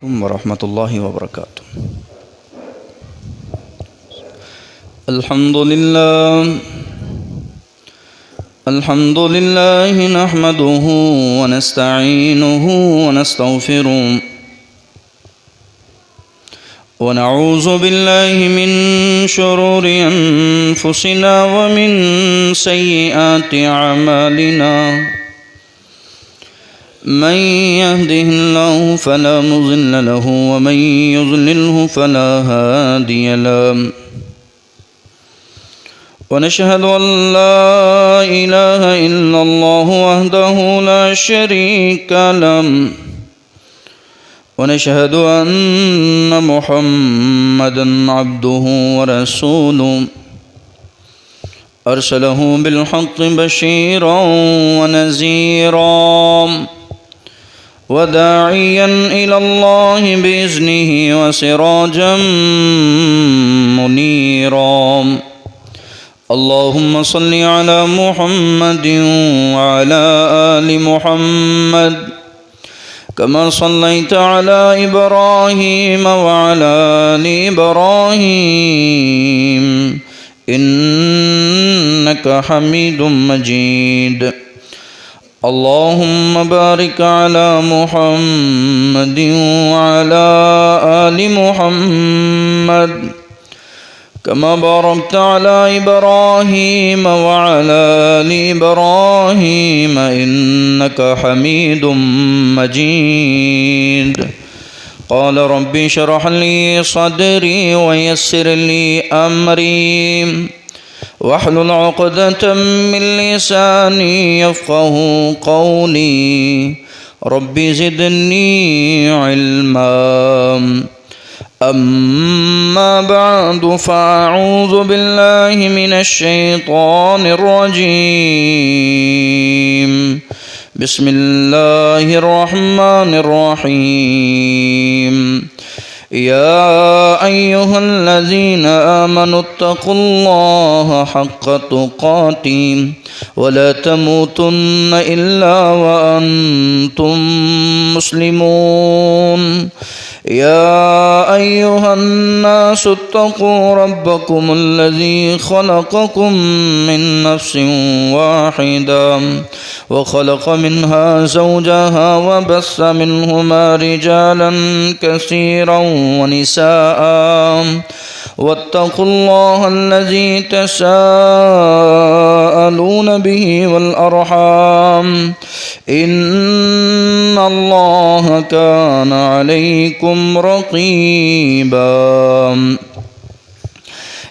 ورحمة الله وبركاته. الحمد لله نحمده ونستعينه ونستغفره ونعوذ بالله من شرور أنفسنا ومن سيئات أعمالنا. من يهده الله فلا مضل له ومن يضلله فلا هادي له. ونشهد أن لا إله إلا الله وحده لا شريك له. ونشهد أن محمدا عبده ورسوله أرسله بالحق بشيرا ونذيرا وداعيا إلى الله بإذنه وسراجا منيرا. اللهم صل على محمد وعلى آل محمد كما صليت على إبراهيم وعلى آل إبراهيم إنك حميد مجيد. اللهم بارك على محمد وعلى آل محمد كما باركت على إبراهيم وعلى آل إبراهيم إنك حميد مجيد. قال ربي اشرح لي صدري ويسر لي أمري واحلل عقدة من لساني يفقه قولي. ربي زدني علما. أما بعد فأعوذ بالله من الشيطان الرجيم. بسم الله الرحمن الرحيم. يا أيها الذين آمنوا اتقوا الله حق تقاته ولا تموتن إلا وأنتم مسلمون. يا أيها الناس اتقوا ربكم الذي خلقكم من نفس واحدة وخلق منها زوجها وبث منهما رجالا كثيرا ونساء. واتقوا الله الذي تساءلون به والأرحام إن الله كان عليكم رقيبا.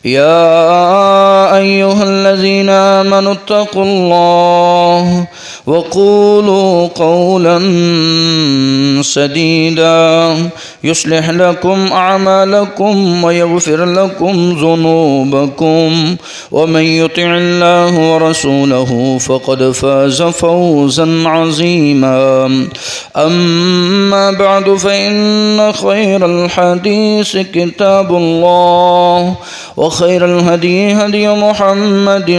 يا أيها الذين آمنوا اتقوا الله وقولوا قولا سديدا يصلح لكم أعمالكم ويغفر لكم ذنوبكم ومن يطع الله ورسوله فقد فاز فوزا عظيما. أما بعد فإن خير الحديث كتاب الله وخير الهدي هدي محمد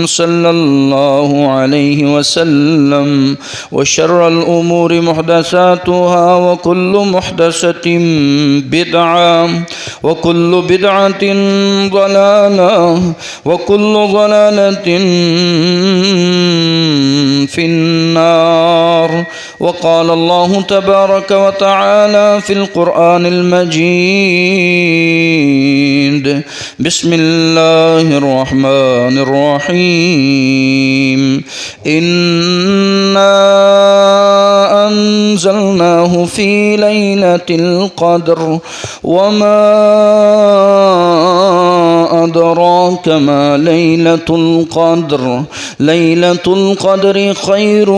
صلى الله عليه وسلم وشر الأمور محدثاتها وكل محدثة بدعة وكل بدعة ضلالة وكل ضلالة في النار. وقال الله تبارك وتعالى في القرآن المجيد. بسم الله الرحمن الرحيم. إنا أنزلناه في ليلة القدر وما أدراك ما ليلة القدر. ليلة القدر خير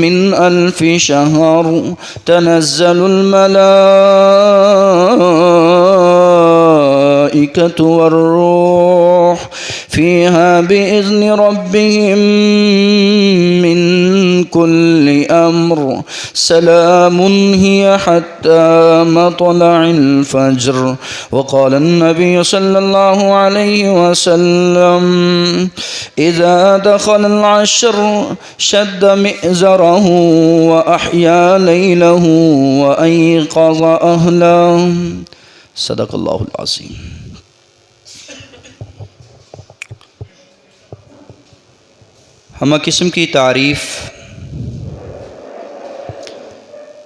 من 1000 شهر. تنزل الملائكة والروح فيها بإذن ربهم من كل أمر سلام هي حتى مطلع الفجر. وقال النبي صلى الله عليه وسلم إذا دخل العشر شد مئزره وأحيا ليله وأيقظ أهله. صدق اللہ العظیم. ہمہ قسم کی تعریف،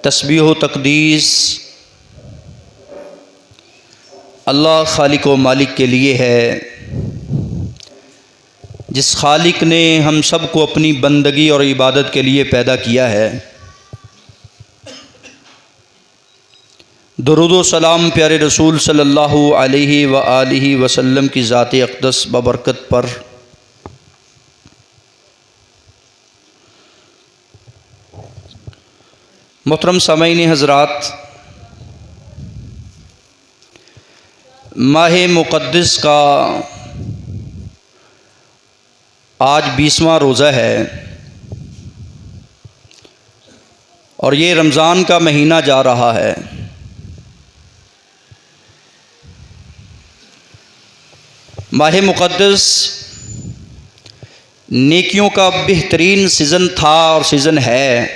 تسبیح و تقدیس اللہ خالق و مالک کے لیے ہے، جس خالق نے ہم سب کو اپنی بندگی اور عبادت کے لیے پیدا کیا ہے. درود و سلام پیارے رسول صلی اللہ علیہ وآلہ وسلم کی ذات اقدس ببرکت پر. محترم سامعین حضرات، ماہ مقدس کا آج 20واں روزہ ہے اور یہ رمضان کا مہینہ جا رہا ہے. ماہ مقدس نیکیوں کا بہترین سیزن تھا اور سیزن ہے.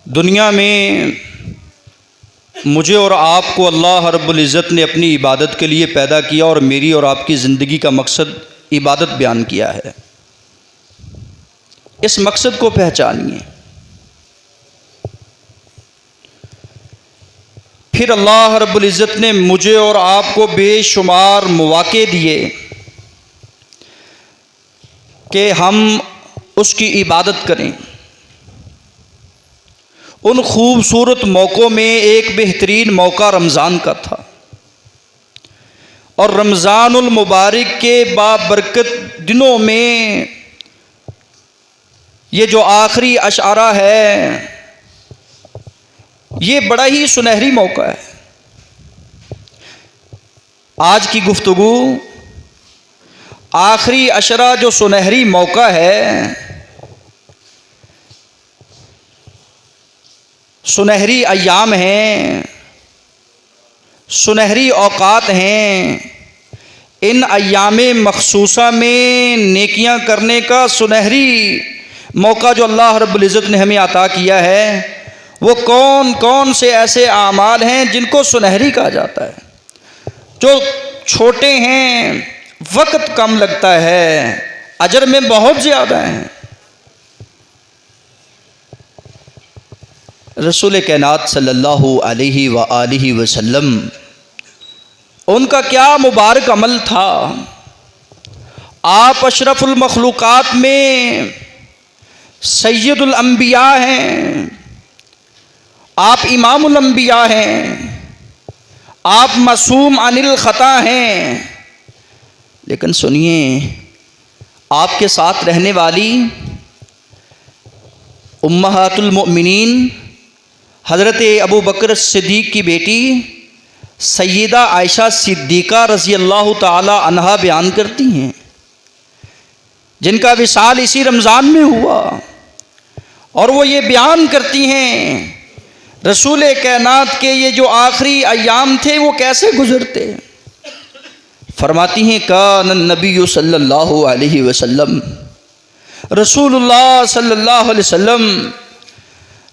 دنیا میں مجھے اور آپ کو اللہ رب العزت نے اپنی عبادت کے لیے پیدا کیا اور میری اور آپ کی زندگی کا مقصد عبادت بیان کیا ہے. اس مقصد کو پہچانیے. پھر اللہ رب العزت نے مجھے اور آپ کو بے شمار مواقع دیے کہ ہم اس کی عبادت کریں. ان خوبصورت موقعوں میں ایک بہترین موقع رمضان کا تھا، اور رمضان المبارک کے بابرکت دنوں میں یہ جو آخری اشعرہ ہے یہ بڑا ہی سنہری موقع ہے. آج کی گفتگو آخری اشعرہ جو سنہری موقع ہے، سنہری ایام ہیں، سنہری اوقات ہیں. ان ایام مخصوصہ میں نیکیاں کرنے کا سنہری موقع جو اللہ رب العزت نے ہمیں عطا کیا ہے، وہ کون کون سے ایسے اعمال ہیں جن کو سنہری کہا جاتا ہے، جو چھوٹے ہیں، وقت کم لگتا ہے، اجر میں بہت زیادہ ہیں. رسول کائنات صلی اللہ علیہ وآلہ وسلم، ان کا کیا مبارک عمل تھا. آپ اشرف المخلوقات میں سید الانبیاء ہیں، آپ امام الانبیاء ہیں، آپ معصوم عن الخطا ہیں. لیکن سنیے، آپ کے ساتھ رہنے والی امہات المؤمنین حضرت ابو بکر صدیق کی بیٹی سیدہ عائشہ صدیقہ رضی اللہ تعالی عنہا بیان کرتی ہیں، جن کا وصال اسی رمضان میں ہوا، اور وہ یہ بیان کرتی ہیں رسول کائنات کے یہ جو آخری ایام تھے وہ کیسے گزرتے. فرماتی ہیں کان النبی صلی اللہ علیہ وسلم، رسول اللہ صلی اللہ علیہ وسلم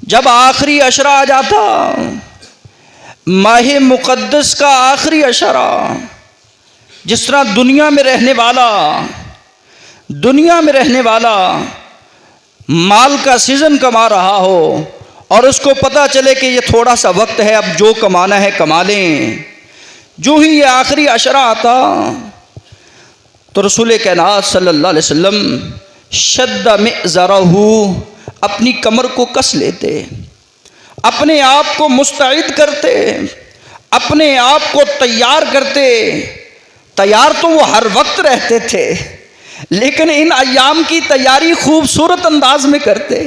جب آخری عشرہ آ جاتا، ماہ مقدس کا آخری عشرہ، جس طرح دنیا میں رہنے والا مال کا سیزن کما رہا ہو اور اس کو پتہ چلے کہ یہ تھوڑا سا وقت ہے، اب جو کمانا ہے کما لیں. جو ہی یہ آخری عشرہ آتا تو رسول کائنات صلی اللہ علیہ وسلم شد مئزرہ، اپنی کمر کو کس لیتے، اپنے آپ کو مستعد کرتے، اپنے آپ کو تیار کرتے. تیار تو وہ ہر وقت رہتے تھے، لیکن ان ایام کی تیاری خوبصورت انداز میں کرتے.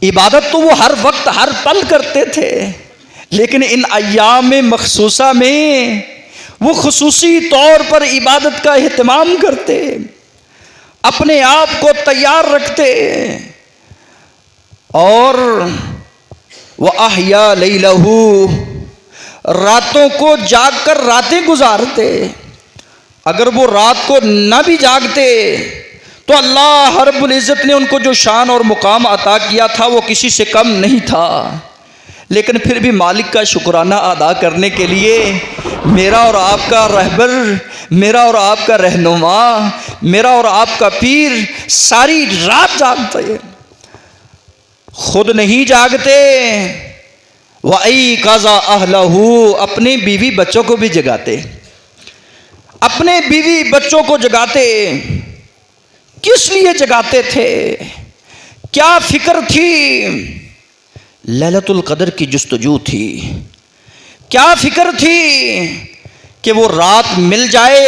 عبادت تو وہ ہر وقت ہر پل کرتے تھے، لیکن ان ایام مخصوصہ میں وہ خصوصی طور پر عبادت کا اہتمام کرتے، اپنے آپ کو تیار رکھتے، اور وَأَحْيَا لَيْلَهُ راتوں کو جاگ کر راتیں گزارتے۔ اگر وہ رات کو نہ بھی جاگتے تو اللہ رب العزت نے ان کو جو شان اور مقام عطا کیا تھا وہ کسی سے کم نہیں تھا، لیکن پھر بھی مالک کا شکرانہ ادا کرنے کے لیے میرا اور آپ کا رہبر، میرا اور آپ کا رہنما، میرا اور آپ کا پیر ساری رات جاگتے، خود نہیں جاگتے، وَأَيْقَظَ أَهْلَهُ اپنے بیوی بچوں کو بھی جگاتے، اپنے بیوی بچوں کو جگاتے۔ کس لیے جگاتے تھے؟ کیا فکر تھی؟ لیلۃ القدر کی جستجو تھی۔ کیا فکر تھی؟ کہ وہ رات مل جائے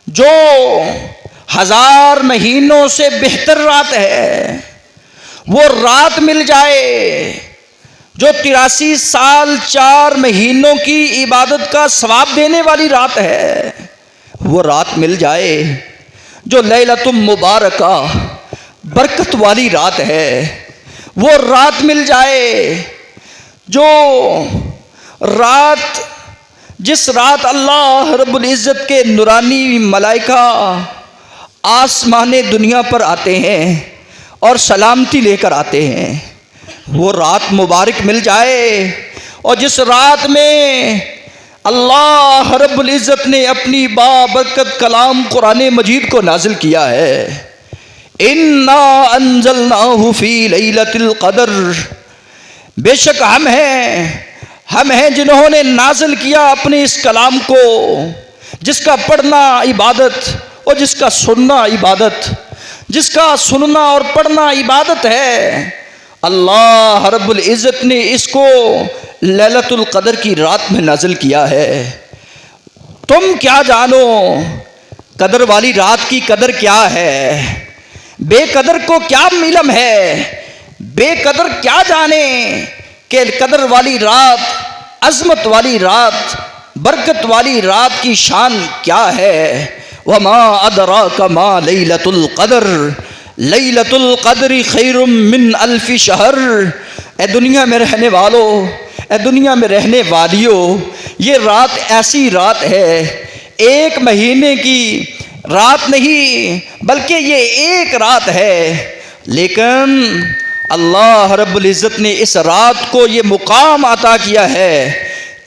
جو 1000 مہینوں سے بہتر رات ہے، وہ رات مل جائے جو 83 سال 4 مہینوں کی عبادت کا ثواب دینے والی رات ہے، وہ رات مل جائے جو لیلۃ مبارکہ برکت والی رات ہے، وہ رات مل جائے جو رات، جس رات اللہ رب العزت کے نورانی ملائکہ آسمان دنیا پر آتے ہیں اور سلامتی لے کر آتے ہیں، وہ رات مبارک مل جائے، اور جس رات میں اللہ رب العزت نے اپنی بابرکت کلام قرآن مجید کو نازل کیا ہے، اِنَّا أَنزَلْنَاهُ فِي لَيْلَةِ الْقَدْرِ، بے شک ہم ہیں جنہوں نے نازل کیا اپنے اس کلام کو، جس کا پڑھنا عبادت اور جس کا سننا عبادت، جس کا سننا اور پڑھنا عبادت ہے، اللہ رب العزت نے اس کو لیلۃ القدر کی رات میں نازل کیا ہے۔ تم کیا جانو قدر والی رات کی قدر کیا ہے؟ بے قدر کو کیا علم ہے؟ بے قدر کیا جانے کہ قدر والی رات، عظمت والی رات، برکت والی رات کی شان کیا ہے؟ وَمَا أَدْرَاكَ مَا لَيْلَةُ الْقَدْرِ لَيْلَةُ الْقَدْرِ خَيْرٌ مِّنْ أَلْفِ شَهْرٍ۔ اے دنیا میں رہنے والوں، اے دنیا میں رہنے والیوں، یہ رات ایسی رات ہے، 1 مہینے کی رات نہیں بلکہ یہ ایک رات ہے، لیکن اللہ رب العزت نے اس رات کو یہ مقام عطا کیا ہے،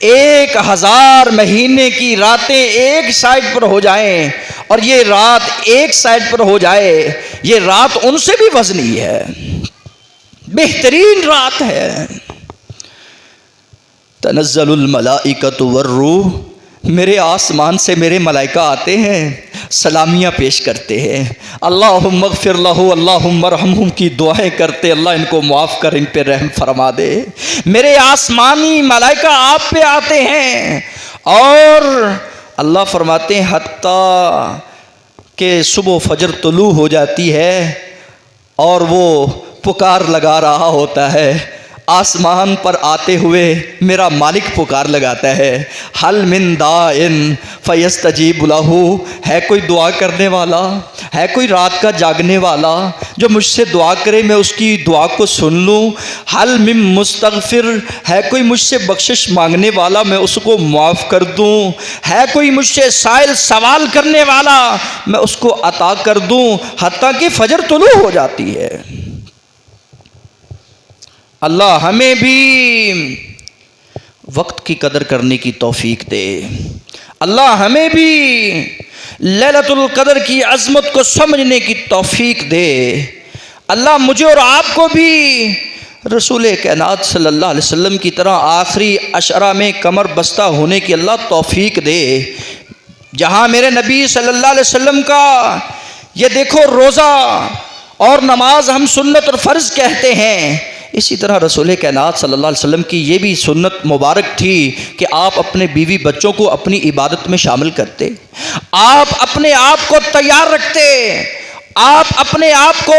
1000 مہینے کی راتیں ایک سائڈ پر ہو جائیں اور یہ رات ایک سائڈ پر ہو جائے، یہ رات ان سے بھی وزنی ہے، بہترین رات ہے۔ تنزل الملائکۃ والروح، میرے آسمان سے میرے ملائکہ آتے ہیں، سلامیاں پیش کرتے ہیں، اللہم اغفر لہ، اللہم ارحمہم کی دعائیں کرتے، اللہ ان کو معاف کر، ان پہ رحم فرما دے۔ میرے آسمانی ملائکہ آپ پہ آتے ہیں اور اللہ فرماتے ہیں حتیٰ کہ صبح فجر طلوع ہو جاتی ہے اور وہ پکار لگا رہا ہوتا ہے، آسمان پر آتے ہوئے میرا مالک پکار لگاتا ہے، حل من داعٍ فیستجیب لہ، ہے کوئی دعا کرنے والا، ہے کوئی رات کا جاگنے والا جو مجھ سے دعا کرے میں اس کی دعا کو سن لوں، حل من مستغفر، ہے کوئی مجھ سے بخشش مانگنے والا میں اس کو معاف کر دوں، ہے کوئی مجھ سے سائل سوال کرنے والا میں اس کو عطا کر دوں، حتیٰ کہ فجر طلوع ہو جاتی ہے۔ اللہ ہمیں بھی وقت کی قدر کرنے کی توفیق دے، اللہ ہمیں بھی لیلۃ القدر کی عظمت کو سمجھنے کی توفیق دے، اللہ مجھے اور آپ کو بھی رسول کائنات صلی اللہ علیہ وسلم کی طرح آخری عشرہ میں کمر بستہ ہونے کی اللہ توفیق دے۔ جہاں میرے نبی صلی اللہ علیہ وسلم کا یہ دیکھو روزہ اور نماز ہم سنت اور فرض کہتے ہیں، اسی طرح رسول کائنات صلی اللہ علیہ وسلم کی یہ بھی سنت مبارک تھی کہ آپ اپنے بیوی بچوں کو اپنی عبادت میں شامل کرتے، آپ اپنے آپ کو تیار رکھتے، آپ اپنے آپ کو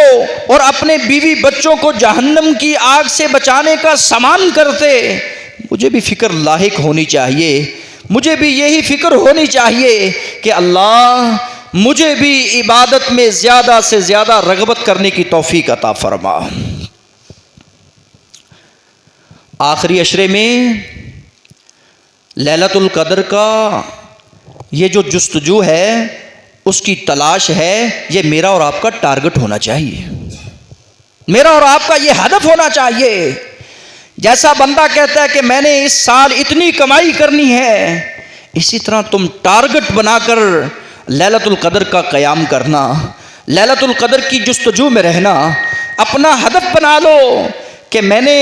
اور اپنے بیوی بچوں کو جہنم کی آگ سے بچانے کا سامان کرتے۔ مجھے بھی فکر لاحق ہونی چاہیے، مجھے بھی یہی فکر ہونی چاہیے کہ اللہ مجھے بھی عبادت میں زیادہ سے زیادہ رغبت کرنے کی توفیق عطا فرما۔ آخری عشرے میں لیلۃ القدر کا یہ جو جستجو ہے، اس کی تلاش ہے، یہ میرا اور آپ کا ٹارگٹ ہونا چاہیے، میرا اور آپ کا یہ ہدف ہونا چاہیے۔ جیسا بندہ کہتا ہے کہ میں نے اس سال اتنی کمائی کرنی ہے، اسی طرح تم ٹارگٹ بنا کر لیلۃ القدر کا قیام کرنا، لیلۃ القدر کی جستجو میں رہنا، اپنا ہدف بنا لو کہ میں نے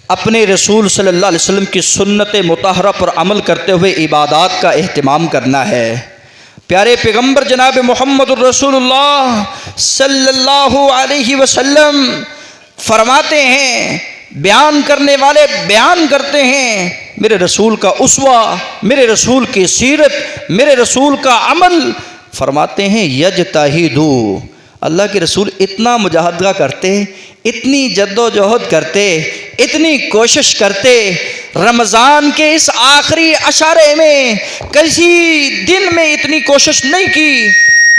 اپنے رسول صلی اللہ علیہ وسلم کی سنت مطہرہ پر عمل کرتے ہوئے عبادات کا اہتمام کرنا ہے۔ پیارے پیغمبر جناب محمد الرسول اللہ صلی اللہ علیہ وسلم فرماتے ہیں، بیان کرنے والے بیان کرتے ہیں، میرے رسول کا اسوہ، میرے رسول کی سیرت، میرے رسول کا عمل، فرماتے ہیں یجتہدو، اللہ کے رسول اتنا مجاہدہ کرتے، اتنی جد و جہد کرتے، اتنی کوشش کرتے، رمضان کے اس آخری عشرے میں کسی دن میں اتنی کوشش نہیں کی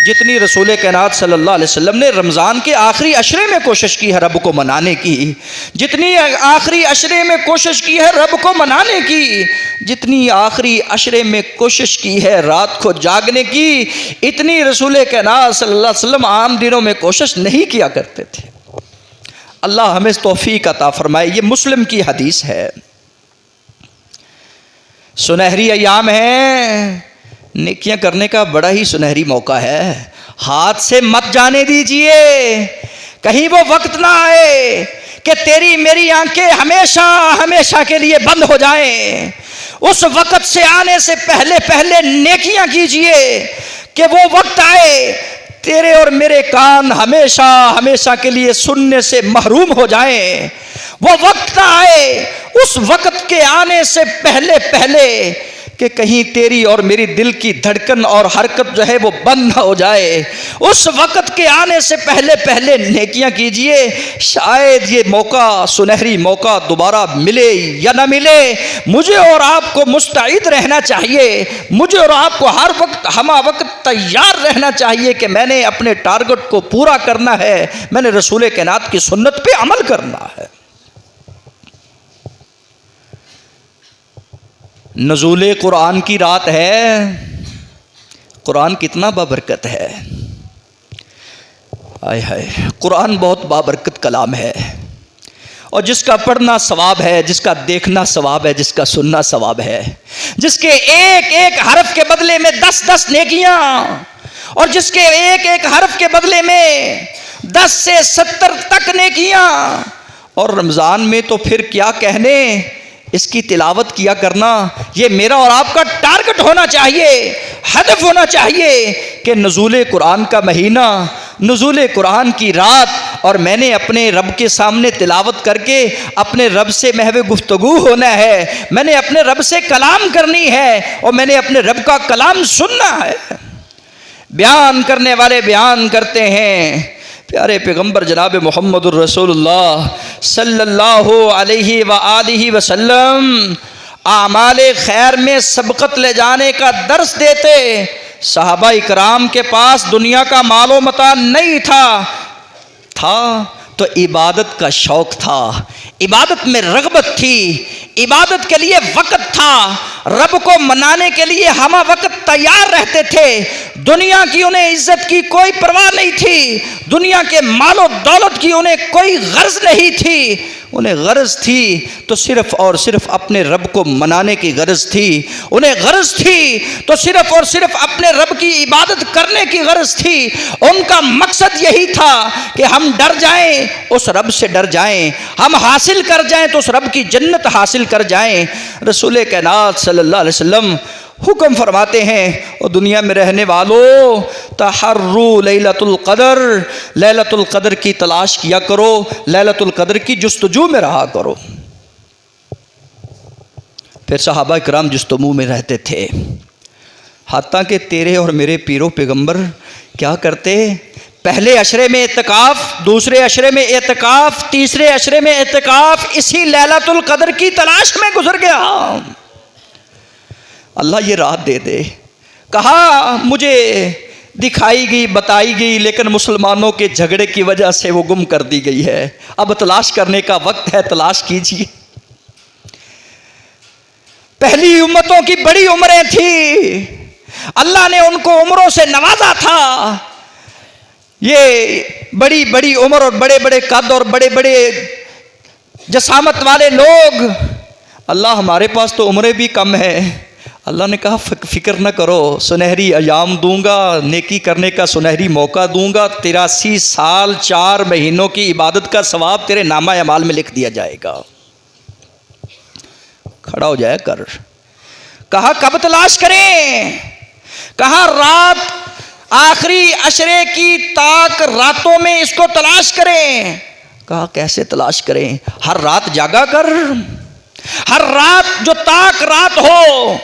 جتنی رسول کائنات صلی اللہ علیہ وسلم نے رمضان کے آخری عشرے میں کوشش کی ہے رب کو منانے کی، جتنی آخری عشرے میں کوشش کی ہے رب کو منانے کی، جتنی آخری عشرے میں کوشش کی ہے رات کو جاگنے کی، اتنی رسول کائنات صلی اللہ علیہ وسلم عام دنوں میں کوشش نہیں کیا کرتے تھے۔ اللہ ہمیں توفیق عطا فرمائے۔ یہ مسلم کی حدیث ہے۔ سنہری ایام ہیں، نیکیاں کرنے کا بڑا ہی سنہری موقع ہے، ہاتھ سے مت جانے دیجئے، کہیں وہ وقت نہ آئے کہ تیری میری آنکھیں ہمیشہ ہمیشہ کے لیے بند ہو جائیں۔ اس وقت سے آنے سے پہلے پہلے نیکیاں کیجئے کہ وہ وقت آئے تیرے اور میرے کان ہمیشہ ہمیشہ کے لیے سننے سے محروم ہو جائیں۔ وہ وقت نہ آئے اس وقت کے آنے سے پہلے پہلے کہ کہیں تیری اور میری دل کی دھڑکن اور حرکت جو ہے وہ بند نہ ہو جائے۔ اس وقت کے آنے سے پہلے پہلے نیکیاں کیجئے، شاید یہ موقع، سنہری موقع دوبارہ ملے یا نہ ملے۔ مجھے اور آپ کو مستعد رہنا چاہیے، مجھے اور آپ کو ہر وقت ہمہ وقت تیار رہنا چاہیے کہ میں نے اپنے ٹارگٹ کو پورا کرنا ہے، میں نے رسول کائنات کی سنت پہ عمل کرنا ہے۔ نزول قرآن کی رات ہے، قرآن کتنا بابرکت ہے، آئے ہائے، قرآن بہت بابرکت کلام ہے، اور جس کا پڑھنا ثواب ہے، جس کا دیکھنا ثواب ہے، جس کا سننا ثواب ہے، جس کے ایک ایک حرف کے بدلے میں 10 نیکیاں، اور جس کے ایک ایک حرف کے بدلے میں 10 سے 70 تک نیکیاں، اور رمضان میں تو پھر کیا کہنے، اس کی تلاوت کیا کرنا، یہ میرا اور آپ کا ٹارگٹ ہونا چاہیے، ہدف ہونا چاہیے کہ نزول قرآن کا مہینہ، نزول قرآن کی رات، اور میں نے اپنے رب کے سامنے تلاوت کر کے اپنے رب سے محو گفتگو ہونا ہے، میں نے اپنے رب سے کلام کرنی ہے، اور میں نے اپنے رب کا کلام سننا ہے۔ بیان کرنے والے بیان کرتے ہیں، پیارے پیغمبر جناب محمد الرسول اللہ صلی اللہ علیہ وآلہ وسلم اعمال خیر میں سبقت لے جانے کا درس دیتے۔ صحابہ اکرام کے پاس دنیا کا مال و متاع نہیں تھا تو عبادت کا شوق تھا، عبادت میں رغبت تھی، عبادت کے لیے وقت تھا، رب کو منانے کے لیے ہمہ وقت تیار رہتے تھے۔ دنیا کی انہیں عزت کی کوئی پرواہ نہیں تھی، دنیا کے مال و دولت کی انہیں کوئی غرض نہیں تھی، انہیں غرض تھی تو صرف اور صرف اپنے رب کو منانے کی غرض تھی، انہیں غرض تھی تو صرف اور صرف اپنے رب کی عبادت کرنے کی غرض تھی۔ ان کا مقصد یہی تھا کہ ہم ڈر جائیں، اس رب سے ڈر جائیں، ہم حاصل کر جائیں تو اس رب کی جنت حاصل کر جائیں۔ رسول کائنات صلی اللہ علیہ وسلم حکم فرماتے ہیں، اور دنیا میں رہنے والوں تحروا لیلۃ القدر، لیلۃ القدر کی تلاش کیا کرو، لیلۃ القدر کی جستجو میں رہا کرو۔ پھر صحابہ کرام جستجو میں رہتے تھے، حتیٰ کہ تیرے اور میرے پیرو پیغمبر کیا کرتے، پہلے عشرے میں اعتکاف، دوسرے عشرے میں اعتکاف، تیسرے عشرے میں اعتکاف، اسی لیلۃ القدر کی تلاش میں گزر گیا۔ اللہ یہ رات دے دے. کہا مجھے دکھائی گئی بتائی گئی لیکن مسلمانوں کے جھگڑے کی وجہ سے وہ گم کر دی گئی ہے. اب تلاش کرنے کا وقت ہے, تلاش کیجیے. پہلی امتوں کی بڑی عمریں تھی, اللہ نے ان کو عمروں سے نوازا تھا. یہ بڑی بڑی عمر اور بڑے بڑے قد اور بڑے بڑے جسامت والے لوگ, اللہ ہمارے پاس تو عمریں بھی کم ہیں. اللہ نے کہا فکر نہ کرو, سنہری ایام دوں گا, نیکی کرنے کا سنہری موقع دوں گا. 83 سال 4 مہینوں کی عبادت کا ثواب تیرے نامہ اعمال میں لکھ دیا جائے گا. کھڑا ہو جائے کر. کہا کب تلاش کریں؟ کہا رات آخری عشرے کی تاک راتوں میں اس کو تلاش کریں. کہا کیسے تلاش کریں؟ ہر رات جاگا کر. ہر رات جو تاک رات ہو,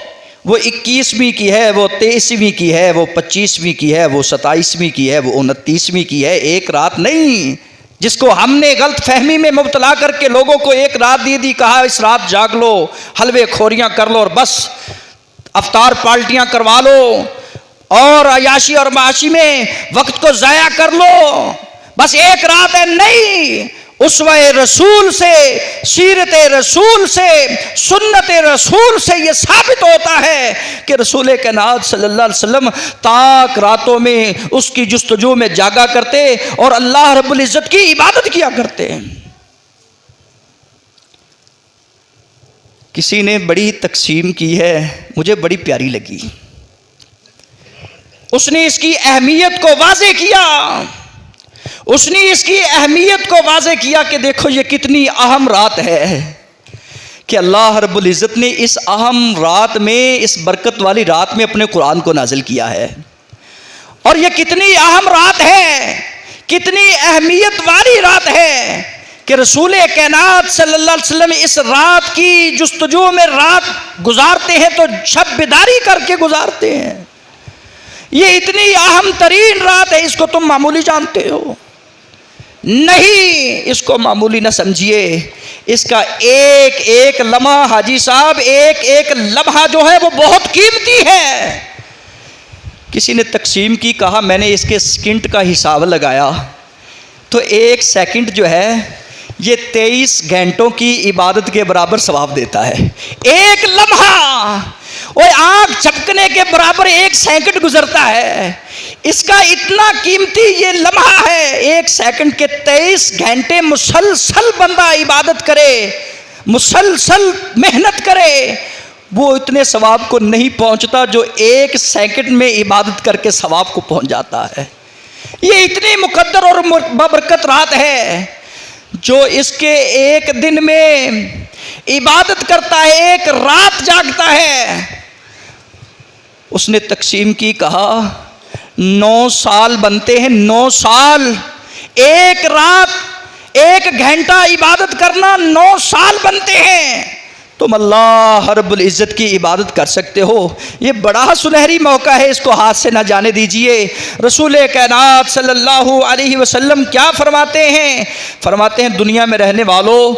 وہ 21ویں کی ہے, وہ 23ویں کی ہے, وہ 25ویں کی ہے, وہ 27ویں کی ہے, وہ 29ویں کی ہے. ایک رات نہیں جس کو ہم نے غلط فہمی میں مبتلا کر کے لوگوں کو ایک رات دی. کہا اس رات جاگ لو, حلوے کھوریاں کر لو اور بس افطار پالٹیاں کروا لو اور عیاشی اور معاشی میں وقت کو ضائع کر لو. بس ایک رات ہے. نہیں, اسوہ رسول سے, سیرت رسول سے, سنت رسول سے یہ ثابت ہوتا ہے کہ رسول کائنات صلی اللہ علیہ وسلم تاک راتوں میں اس کی جستجو میں جاگا کرتے اور اللہ رب العزت کی عبادت کیا کرتے. کسی نے بڑی تقسیم کی ہے, مجھے بڑی پیاری لگی. اس نے اس کی اہمیت کو واضح کیا. اس نے اس کی اہمیت کو واضح کیا کہ دیکھو یہ کتنی اہم رات ہے کہ اللہ رب العزت نے اس اہم رات میں, اس برکت والی رات میں اپنے قرآن کو نازل کیا ہے. اور یہ کتنی اہم رات ہے, کتنی اہمیت والی رات ہے کہ رسول کائنات صلی اللہ علیہ وسلم اس رات کی جستجو میں رات گزارتے ہیں تو شب بیداری کر کے گزارتے ہیں. یہ اتنی اہم ترین رات ہے, اس کو تم معمولی جانتے ہو؟ نہیں, اس کو معمولی نہ سمجھیے. اس کا ایک ایک لمحہ حاجی صاحب, ایک ایک لمحہ جو ہے وہ بہت قیمتی ہے. کسی نے تقسیم کی, کہا میں نے اس کے سیکنڈ کا حساب لگایا تو 1 سیکنڈ جو ہے یہ 23 گھنٹوں کی عبادت کے برابر ثواب دیتا ہے. ایک لمحہ وہ آنکھ جھپکنے کے برابر 1 سیکنڈ گزرتا ہے. اس کا اتنا قیمتی یہ لمحہ ہے. 1 سیکنڈ کے 23 گھنٹے مسلسل بندہ عبادت کرے, مسلسل محنت کرے, وہ اتنے ثواب کو نہیں پہنچتا جو 1 سیکنڈ میں عبادت کر کے ثواب کو پہنچ جاتا ہے. یہ اتنی مقدر اور بابرکت رات ہے. جو اس کے ایک دن میں عبادت کرتا ہے, ایک رات جاگتا ہے. اس نے تقسیم کی, کہا 9 سال بنتے ہیں. 9 سال, ایک رات 1 گھنٹہ عبادت کرنا 9 سال بنتے ہیں. تم اللہ رب العزت کی عبادت کر سکتے ہو. یہ بڑا سنہری موقع ہے, اس کو ہاتھ سے نہ جانے دیجئے. رسول کائنات صلی اللہ علیہ وسلم کیا فرماتے ہیں؟ فرماتے ہیں دنیا میں رہنے والوں,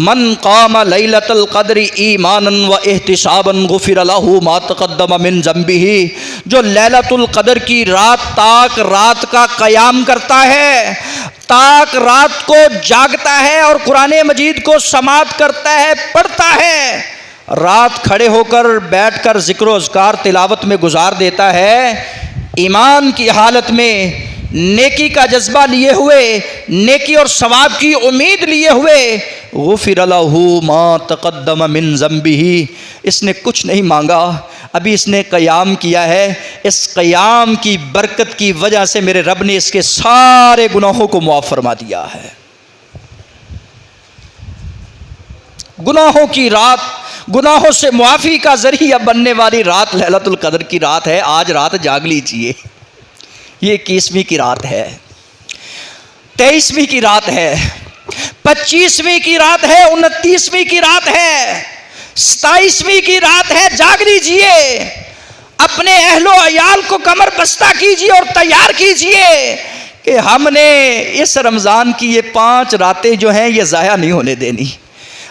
من قام لیلۃ القدر ایمانا و احتسابا غفر له ما تقدم من ذنبہ. جو لیلۃ القدر کی رات تاک رات کا قیام کرتا ہے, تاک رات کو جاگتا ہے اور قرآن مجید کو سماعت کرتا ہے, پڑھتا ہے, رات کھڑے ہو کر بیٹھ کر ذکر و اذکار تلاوت میں گزار دیتا ہے, ایمان کی حالت میں نیکی کا جذبہ لیے ہوئے, نیکی اور ثواب کی امید لیے ہوئے, غفر لہ ما تقدم من ذنبہ. اس نے کچھ نہیں مانگا, ابھی اس نے قیام کیا ہے. اس قیام کی برکت کی وجہ سے میرے رب نے اس کے سارے گناہوں کو معاف فرما دیا ہے. گناہوں کی رات, گناہوں سے معافی کا ذریعہ بننے والی رات لیلۃ القدر کی رات ہے. آج رات جاگ لیجئے. یہ 21ویں کی رات ہے, 23ویں کی رات ہے, 25ویں کی رات ہے, 29ویں کی رات ہے, 27ویں کی رات ہے. جاگ لیجئے, اپنے اہل و عیال کو کمر بستہ کیجئے اور تیار کیجئے کہ ہم نے اس رمضان کی یہ 5 راتیں جو ہیں یہ ضائع نہیں ہونے دینی.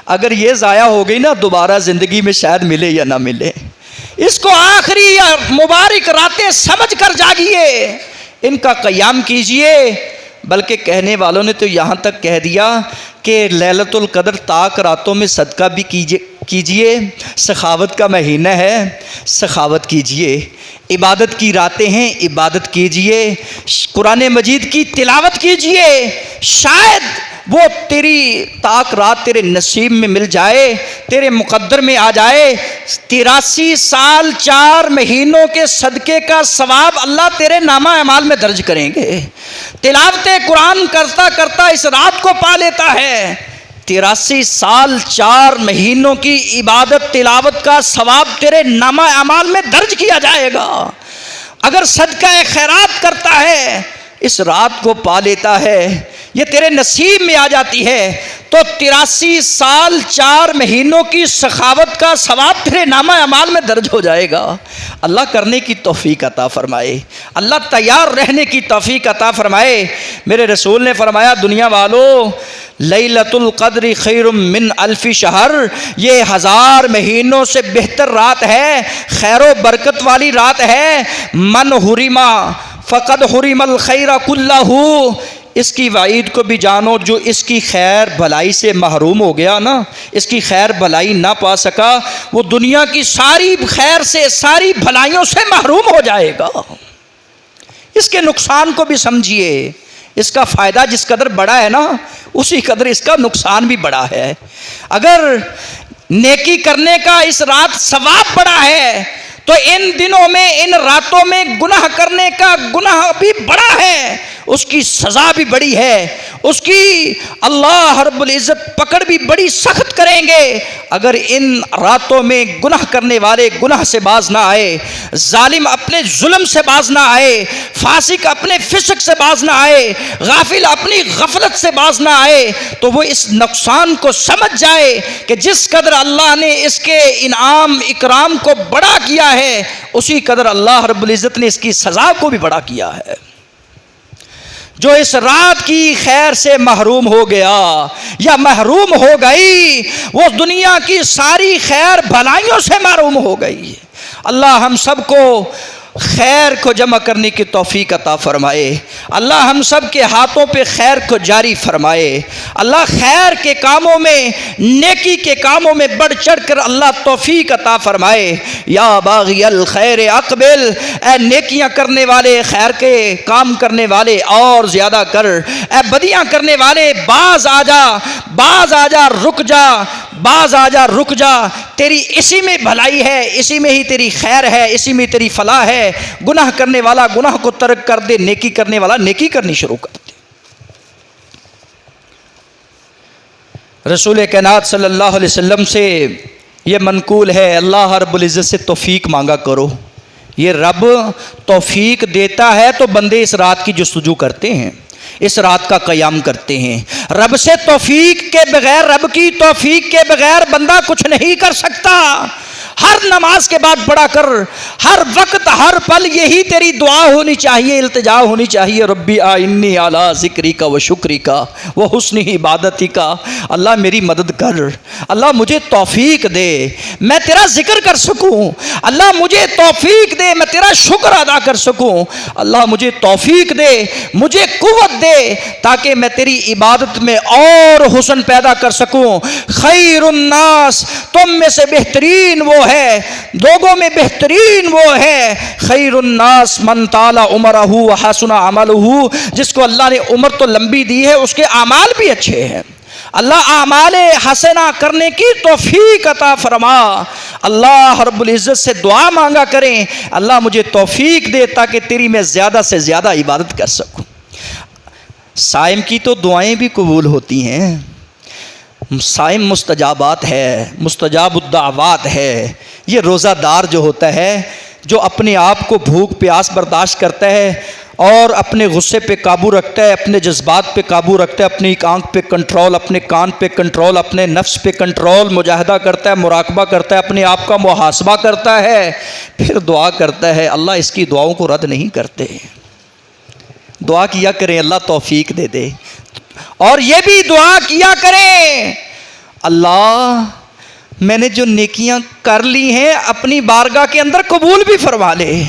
اگر یہ ضائع ہو گئی نا, دوبارہ زندگی میں شاید ملے یا نہ ملے. اس کو آخری مبارک راتیں سمجھ کر جاگیے، ان کا قیام کیجئے۔ بلکہ کہنے والوں نے تو یہاں تک کہہ دیا کہ لیلۃ القدر طاق راتوں میں صدقہ بھی کیجئے، سخاوت کا مہینہ ہے، سخاوت کیجئے، عبادت کی راتیں ہیں، عبادت کیجئے، قرآن مجید کی تلاوت کیجئے، شاید وہ تیری طاق رات تیرے نصیب میں مل جائے، تیرے مقدر میں آ جائے۔ 83 سال 4 مہینوں کے صدقے کا ثواب اللہ تیرے نامہ اعمال میں درج کریں گے۔ تلاوت قرآن کرتا کرتا اس رات کو پا لیتا ہے، 83 سال 4 مہینوں کی عبادت تلاوت کا ثواب تیرے نامہ اعمال میں درج کیا جائے گا۔ اگر صدقہ خیرات کرتا ہے، اس رات کو پا لیتا ہے، یہ تیرے نصیب میں آ جاتی ہے، تو 83 سال 4 مہینوں کی سخاوت کا ثواب تیرے نامہ اعمال میں درج ہو جائے گا۔ اللہ کرنے کی توفیق عطا فرمائے، اللہ تیار رہنے کی توفیق عطا فرمائے۔ میرے رسول نے فرمایا، دنیا والو، لیلۃ القدر خیر من الف شہر، یہ 1000 مہینوں سے بہتر رات ہے، خیر و برکت والی رات ہے۔ من حرما فقد حرم الخیر کلہ، اس کی وعید کو بھی جانو، جو اس کی خیر بھلائی سے محروم ہو گیا نا، اس کی خیر بھلائی نہ پا سکا، وہ دنیا کی ساری خیر سے، ساری بھلائیوں سے محروم ہو جائے گا۔ اس کے نقصان کو بھی سمجھیے، اس کا فائدہ جس قدر بڑا ہے نا، اسی قدر اس کا نقصان بھی بڑا ہے۔ اگر نیکی کرنے کا اس رات ثواب بڑا ہے، تو ان دنوں میں، ان راتوں میں گناہ کرنے کا گناہ بھی بڑا ہے، اس کی سزا بھی بڑی ہے، اس کی اللہ رب العزت پکڑ بھی بڑی سخت کریں گے۔ اگر ان راتوں میں گناہ کرنے والے گناہ سے باز نہ آئے، ظالم اپنے ظلم سے باز نہ آئے، فاسق اپنے فسق سے باز نہ آئے، غافل اپنی غفلت سے باز نہ آئے، تو وہ اس نقصان کو سمجھ جائے کہ جس قدر اللہ نے اس کے انعام اکرام کو بڑا کیا ہے، اسی قدر اللہ رب العزت نے اس کی سزا کو بھی بڑا کیا ہے۔ جو اس رات کی خیر سے محروم ہو گیا یا محروم ہو گئی، وہ دنیا کی ساری خیر بھلائیوں سے محروم ہو گئی۔ اللہ ہم سب کو خیر کو جمع کرنے کی توفیق عطا فرمائے، اللہ ہم سب کے ہاتھوں پہ خیر کو جاری فرمائے، اللہ خیر کے کاموں میں، نیکی کے کاموں میں بڑھ چڑھ کر اللہ توفیق عطا فرمائے۔ یا باغی الخیر اقبل، اے نیکیاں کرنے والے، خیر کے کام کرنے والے اور زیادہ کر، اے بدیاں کرنے والے باز آ جا، باز آ جا، رک جا، باز آ جا، رک جا، تیری اسی میں بھلائی ہے، اسی میں ہی تیری خیر ہے، اسی میں تیری فلاح ہے۔ گناہ کرنے والا گناہ کو ترک کر دے، نیکی کرنے والا نیکی کرنی شروع کر دے۔ رسول کائنات صلی اللہ علیہ وسلم سے یہ منقول ہے، اللہ رب العزت سے توفیق مانگا کرو۔ یہ رب توفیق دیتا ہے تو بندے اس رات کی جستجو کرتے ہیں، اس رات کا قیام کرتے ہیں۔ رب سے توفیق کے بغیر، رب کی توفیق کے بغیر بندہ کچھ نہیں کر سکتا۔ ہر نماز کے بعد پڑھا کر، ہر وقت ہر پل یہی تیری دعا ہونی چاہیے، التجا ہونی چاہیے، ربی اعنی علی ذکری کا و شکری کا و حسن عبادتی کا، اللہ میری مدد کر، اللہ مجھے توفیق دے میں تیرا ذکر کر سکوں، اللہ مجھے توفیق دے میں تیرا شکر ادا کر سکوں، اللہ مجھے توفیق دے، مجھے قوت دے تاکہ میں تیری عبادت میں اور حسن پیدا کر سکوں۔ خیر الناس، تم میں سے بہترین وہ ہے، لوگوں میں بہترین وہ ہے، خیر الناس من طال عمرہ وحسن عملہ، جس کو اللہ نے عمر تو لمبی دی ہے، اس کے اعمال بھی اچھے ہیں۔ اللہ اعمال حسنہ کرنے کی توفیق عطا فرما۔ اللہ رب العزت سے دعا مانگا کریں، اللہ مجھے توفیق دے تاکہ تیری میں زیادہ سے زیادہ عبادت کر سکوں۔ صائم کی تو دعائیں بھی قبول ہوتی ہیں، صائم مستجابات ہے، مستجاب الدعوات ہے۔ یہ روزہ دار جو ہوتا ہے، جو اپنے آپ کو بھوک پیاس برداشت کرتا ہے اور اپنے غصے پہ قابو رکھتا ہے، اپنے جذبات پہ قابو رکھتا ہے، اپنی ایک آنکھ پہ کنٹرول، اپنے کان پہ کنٹرول، اپنے نفس پہ کنٹرول، مجاہدہ کرتا ہے، مراقبہ کرتا ہے، اپنے آپ کا محاسبہ کرتا ہے، پھر دعا کرتا ہے، اللہ اس کی دعاؤں کو رد نہیں کرتے۔ دعا کیا کریں اللہ توفیق دے دے، اور یہ بھی دعا کیا کریں اللہ میں نے جو نیکیاں کر لی ہیں اپنی بارگاہ کے اندر قبول بھی فرما لے۔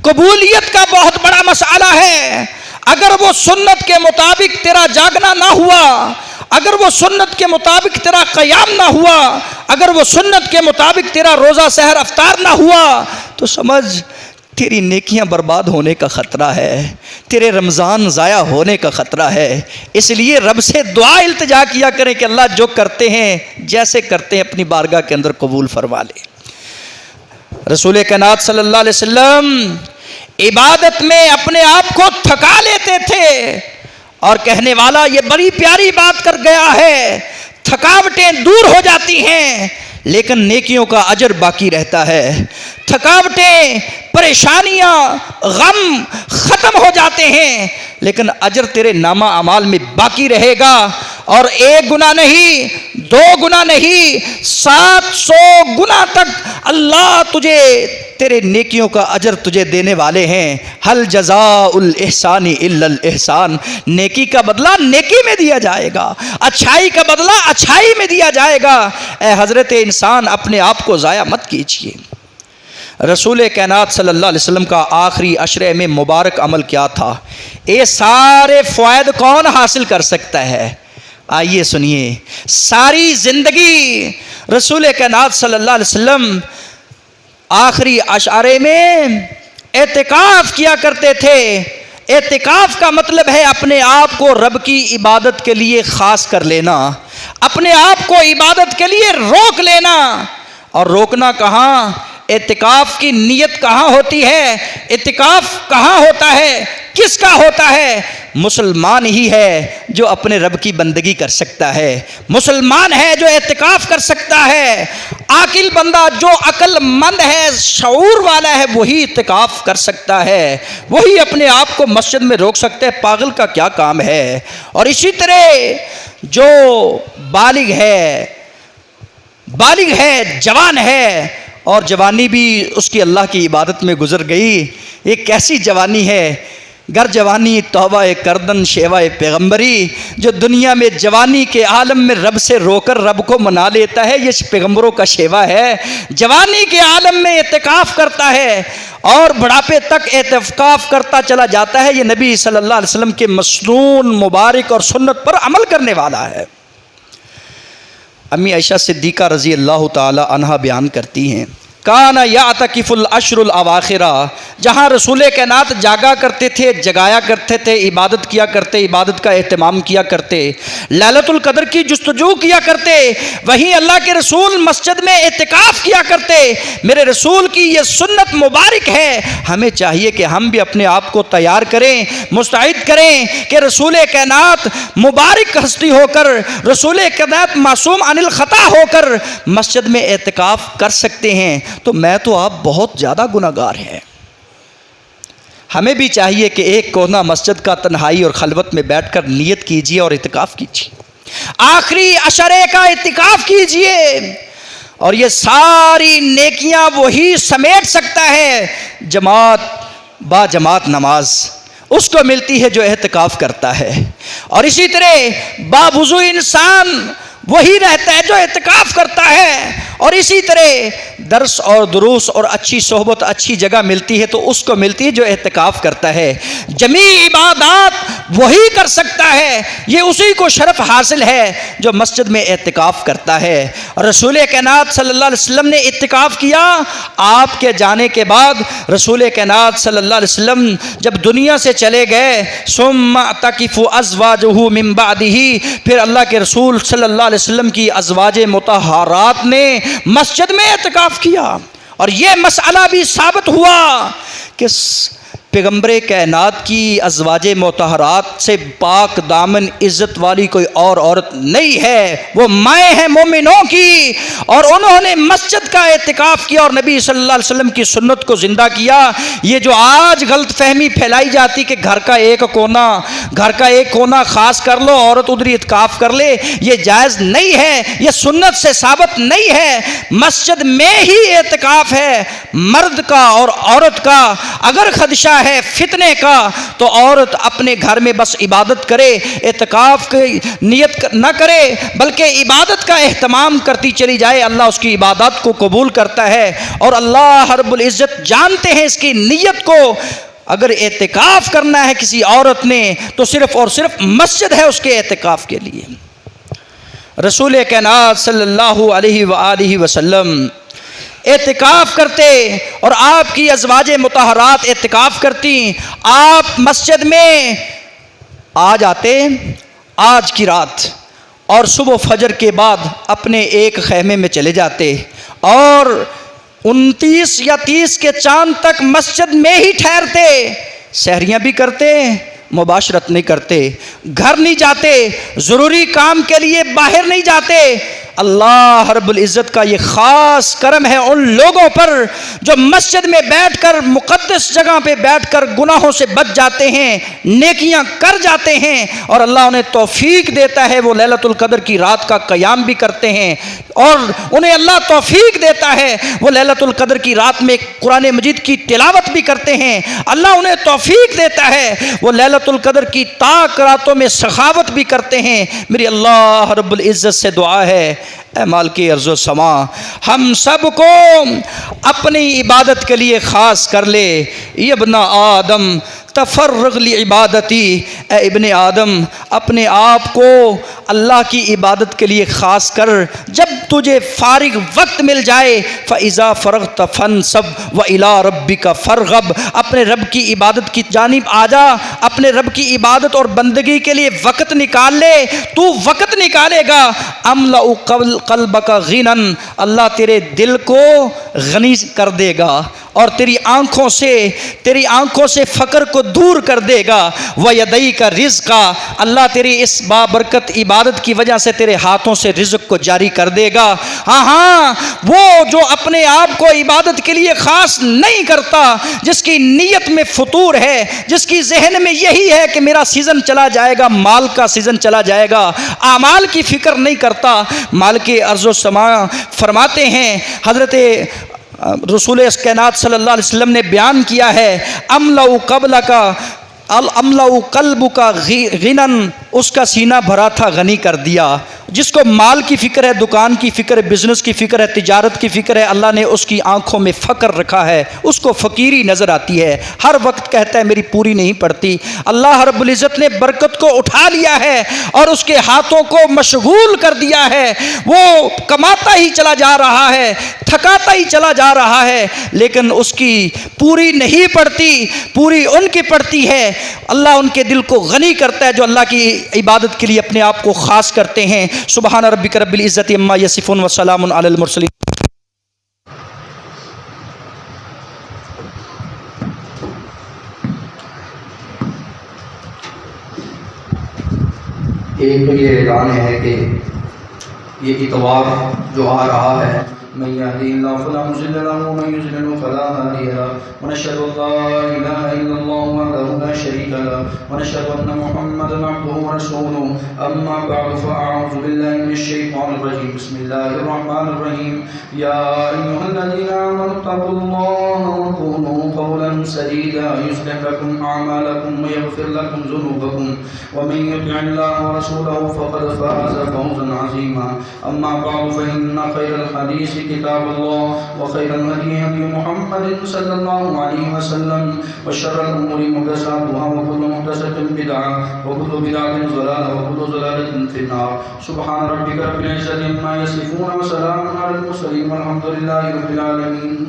قبولیت کا بہت بڑا مسئلہ ہے۔ اگر وہ سنت کے مطابق تیرا جاگنا نہ ہوا، اگر وہ سنت کے مطابق تیرا قیام نہ ہوا، اگر وہ سنت کے مطابق تیرا روزہ سحر افطار نہ ہوا، تو سمجھ تیری نیکیاں برباد ہونے کا خطرہ ہے، تیرے رمضان ضائع ہونے کا خطرہ ہے۔ اس لیے رب سے دعا التجا کیا کریں کہ اللہ جو کرتے ہیں جیسے کرتے ہیں اپنی بارگاہ کے اندر قبول فرما لے۔ رسول کائنات صلی اللہ علیہ وسلم عبادت میں اپنے آپ کو تھکا لیتے تھے، اور کہنے والا یہ بڑی پیاری بات کر گیا ہے، تھکاوٹیں دور ہو جاتی ہیں لیکن نیکیوں کا اجر باقی رہتا ہے۔ تھکاوٹیں، پریشانیاں، غم ختم ہو جاتے ہیں لیکن اجر تیرے نامہ اعمال میں باقی رہے گا، اور 1 گناہ نہیں، 2 گناہ نہیں، 700 گنا تک اللہ تجھے تیرے نیکیوں کا اجر تجھے دینے والے ہیں۔ حل جزاء الاحسان الا الاحسان، نیکی کا بدلہ نیکی میں دیا جائے گا، اچھائی کا بدلہ اچھائی میں دیا جائے گا۔ اے حضرت انسان اپنے آپ کو ضائع مت کیجیے۔ رسول کائنات صلی اللہ علیہ وسلم کا آخری عشرے میں مبارک عمل کیا تھا؟ یہ سارے فوائد کون حاصل کر سکتا ہے؟ آئیے سنیے۔ ساری زندگی رسول کائنات صلی اللہ علیہ وسلم آخری عشرے میں اعتکاف کیا کرتے تھے۔ اعتکاف کا مطلب ہے اپنے آپ کو رب کی عبادت کے لیے خاص کر لینا، اپنے آپ کو عبادت کے لیے روک لینا۔ اور روکنا کہاں؟ اعتکاف کی نیت کہاں ہوتی ہے؟ اعتکاف کہاں ہوتا ہے؟ کس کا ہوتا ہے؟ مسلمان ہی ہے جو اپنے رب کی بندگی کر سکتا ہے، مسلمان ہے جو اعتکاف کر سکتا ہے۔ عاقل بندہ جو عقل مند ہے، شعور والا ہے، وہی اعتکاف کر سکتا ہے، وہی اپنے آپ کو مسجد میں روک سکتا ہے۔ پاگل کا کیا کام ہے؟ اور اسی طرح جو بالغ ہے، جوان ہے، اور جوانی بھی اس کی اللہ کی عبادت میں گزر گئی، یہ کیسی جوانی ہے؟ گر جوانی توبہ کردن شیوہ پیغمبری، جو دنیا میں جوانی کے عالم میں رب سے رو کر رب کو منا لیتا ہے، یہ پیغمبروں کا شیوہ ہے۔ جوانی کے عالم میں اعتکاف کرتا ہے اور بڑھاپے تک اعتکاف کرتا چلا جاتا ہے، یہ نبی صلی اللہ علیہ وسلم کے مسنون مبارک اور سنت پر عمل کرنے والا ہے۔ امی عائشہ صدیقہ رضی اللہ تعالی عنہا بیان کرتی ہیں، کان یعتکف العشر الاواخر، جہاں رسول کائنات جاگا کرتے تھے، جگایا کرتے تھے، عبادت کیا کرتے، عبادت کا اہتمام کیا کرتے، لیلۃ القدر کی جستجو کیا کرتے، وہیں اللہ کے رسول مسجد میں اعتکاف کیا کرتے۔ میرے رسول کی یہ سنت مبارک ہے، ہمیں چاہیے کہ ہم بھی اپنے آپ کو تیار کریں، مستعد کریں کہ رسول کائنات مبارک ہستی ہو کر، رسول کائنات معصوم عن الخطا ہو کر مسجد میں اعتکاف کر سکتے ہیں، تو میں تو آپ بہت زیادہ گناہگار ہیں۔ ہمیں بھی چاہیے کہ ایک کونا مسجد کا تنہائی اور خلوت میں بیٹھ کر نیت کیجیے اور اعتکاف کیجیے، آخری عشرے کا اعتکاف کیجیے، اور یہ ساری نیکیاں وہی سمیٹ سکتا ہے۔ جماعت با جماعت نماز اس کو ملتی ہے جو اعتکاف کرتا ہے، اور اسی طرح با وضو انسان وہی رہتا ہے جو اعتکاف کرتا ہے، اور اسی طرح درس اور دروس اور اچھی صحبت، اچھی جگہ ملتی ہے تو اس کو ملتی ہے جو اعتکاف کرتا ہے۔ جمیع عبادات وہی کر سکتا ہے، یہ اسی کو شرف حاصل ہے جو مسجد میں اعتکاف کرتا ہے۔ اور رسول کائنات صلی اللہ علیہ وسلم نے اعتکاف کیا، آپ کے جانے کے بعد رسول کائنات صلی اللہ علیہ وسلم جب دنیا سے چلے گئے، ثم اعتکف ازواجہ من بعدہ، پھر اللہ کے رسول صلی اللہ علیہ وسلم کی ازواج مطہرات نے مسجد میں اعتکاف کیا، اور یہ مسئلہ بھی ثابت ہوا کہ پیغمبر کائنات کی ازواج مطہرات سے پاک دامن عزت والی کوئی اور عورت نہیں ہے، وہ مائیں ہیں مومنوں کی، اور انہوں نے مسجد کا اعتکاف کیا اور نبی صلی اللہ علیہ وسلم کی سنت کو زندہ کیا۔ یہ جو آج غلط فہمی پھیلائی جاتی کہ گھر کا ایک کونا خاص کر لو، عورت ادھر اعتکاف کر لے، یہ جائز نہیں ہے، یہ سنت سے ثابت نہیں ہے۔ مسجد میں ہی اعتکاف ہے مرد کا اور عورت کا۔ اگر خدشہ ہے فتنے کا تو عورت اپنے گھر میں بس عبادت کرے، اعتکاف کی نیت نہ کرے بلکہ عبادت کا اہتمام کرتی چلی جائے، اللہ اس کی عبادات کو قبول کرتا ہے۔ اور اللہ رب العزت جانتے ہیں اس کی نیت کو۔ اگر اعتکاف کرنا ہے کسی عورت نے تو صرف اور صرف مسجد ہے اس کے اعتکاف کے لیے۔ رسول کائنات صلی اللہ علیہ وآلہ وسلم اعتکاف کرتے اور آپ کی ازواج مطہرات اعتکاف کرتی، آپ مسجد میں آ جاتے آج کی رات اور صبح فجر کے بعد اپنے ایک خیمے میں چلے جاتے اور 29 یا 30 کے چاند تک مسجد میں ہی ٹھہرتے، سحریاں بھی کرتے، مباشرت نہیں کرتے، گھر نہیں جاتے، ضروری کام کے لیے باہر نہیں جاتے۔ اللہ رب العزت کا یہ خاص کرم ہے ان لوگوں پر جو مسجد میں بیٹھ کر، مقدس جگہ پہ بیٹھ کر گناہوں سے بچ جاتے ہیں، نیکیاں کر جاتے ہیں، اور اللہ انہیں توفیق دیتا ہے وہ لیلۃ القدر کی رات کا قیام بھی کرتے ہیں، اور انہیں اللہ توفیق دیتا ہے وہ لیلۃ القدر کی رات میں قرآن مجید کی تلاوت بھی کرتے ہیں، اللہ انہیں توفیق دیتا ہے وہ لیلۃ القدر کی طاق راتوں میں سخاوت بھی کرتے ہیں۔ میری اللہ رب العزت سے دعا ہے، اے مالک ارض و سما، ہم سب کو اپنی عبادت کے لیے خاص کر لے۔ یا ابن آدم تفرغ لعبادتی، اے ابن آدم اپنے آپ کو اللہ کی عبادت کے لیے خاص کر، جب تجھے فارغ وقت مل جائے فَإِذَا فَرَغْتَ فَانْصَبْ وَإِلَىٰ رَبِّكَ فَارْغَب، اپنے رب کی عبادت کی جانب آ جا، اپنے رب کی عبادت اور بندگی کے لیے وقت نکال لے۔ تو وقت نکالے گا املأ قلبک غنًا، اللہ تیرے دل کو غنی کر دے گا اور تیری آنکھوں سے فقر کو دور کر دے گا۔ وَيَدَيْكَ رِزْقًا، اللہ تیری اس بابرکت عبادت کی وجہ سے تیرے ہاتھوں سے رزق کو جاری کر دے گا۔ ہاں وہ جو اپنے آپ کو عبادت کے لیے خاص نہیں کرتا، جس کی نیت میں فطور ہے، جس کی ذہن میں یہی ہے کہ میرا سیزن چلا جائے گا، مال کا سیزن چلا جائے گا، اعمال کی فکر نہیں کرتا۔ مالک ارض و سما فرماتے ہیں، حضرت رسول کائنات صلی اللہ علیہ وسلم نے بیان کیا ہے، املأ قلبک غنًا، اس کا سینہ بھرا تھا، غنی کر دیا۔ جس کو مال کی فکر ہے، دکان کی فکر ہے، بزنس کی فکر ہے، تجارت کی فکر ہے، اللہ نے اس کی آنکھوں میں فقر رکھا ہے، اس کو فقیری نظر آتی ہے، ہر وقت کہتا ہے میری پوری نہیں پڑتی۔ اللہ رب العزت نے برکت کو اٹھا لیا ہے اور اس کے ہاتھوں کو مشغول کر دیا ہے، وہ کماتا ہی چلا جا رہا ہے، تھکاتا ہی چلا جا رہا ہے، لیکن اس کی پوری نہیں پڑتی، پوری ان کی پڑتی ہے۔ اللہ ان کے دل کو غنی کرتا ہے جو اللہ کی عبادت کے لیے اپنے آپ کو خاص کرتے ہیں۔ سبحان ربک رب العزت عما یصفون وسلام علی المرسلین۔ ایک تو یہ اعلان ہے کہ یہ اتوار جو آ رہا ہے، من يهده الله فلا مضل له ومن يضلل فلا هادي له، ونشهد ان لا اله الا الله وحده لا شريك له، ونشهد ان محمدا عبده ورسوله، اما بعد فاعوذ بالله من الشيطان الرجيم، بسم الله الرحمن الرحيم، يا ايها الذين امنوا اتقوا الله وقولوا قولا سديدا يصلح لكم اعمالكم ويغفر لكم ذنوبكم، ومن يطع الله ورسوله فقد فاز فوزا عظيما، اما بعد فان خير الحديث كتاب الله، وخير الهدي هدي محمد صلى الله عليه وسلم، وشر الامور محدثاتها، وكل محدثة بدعة، وكل بدعة ضلالة، وكل ضلالة في النار۔ سبحان ربك رب العزة عما يصفون، وسلام على المرسلين، والحمد لله رب العالمين۔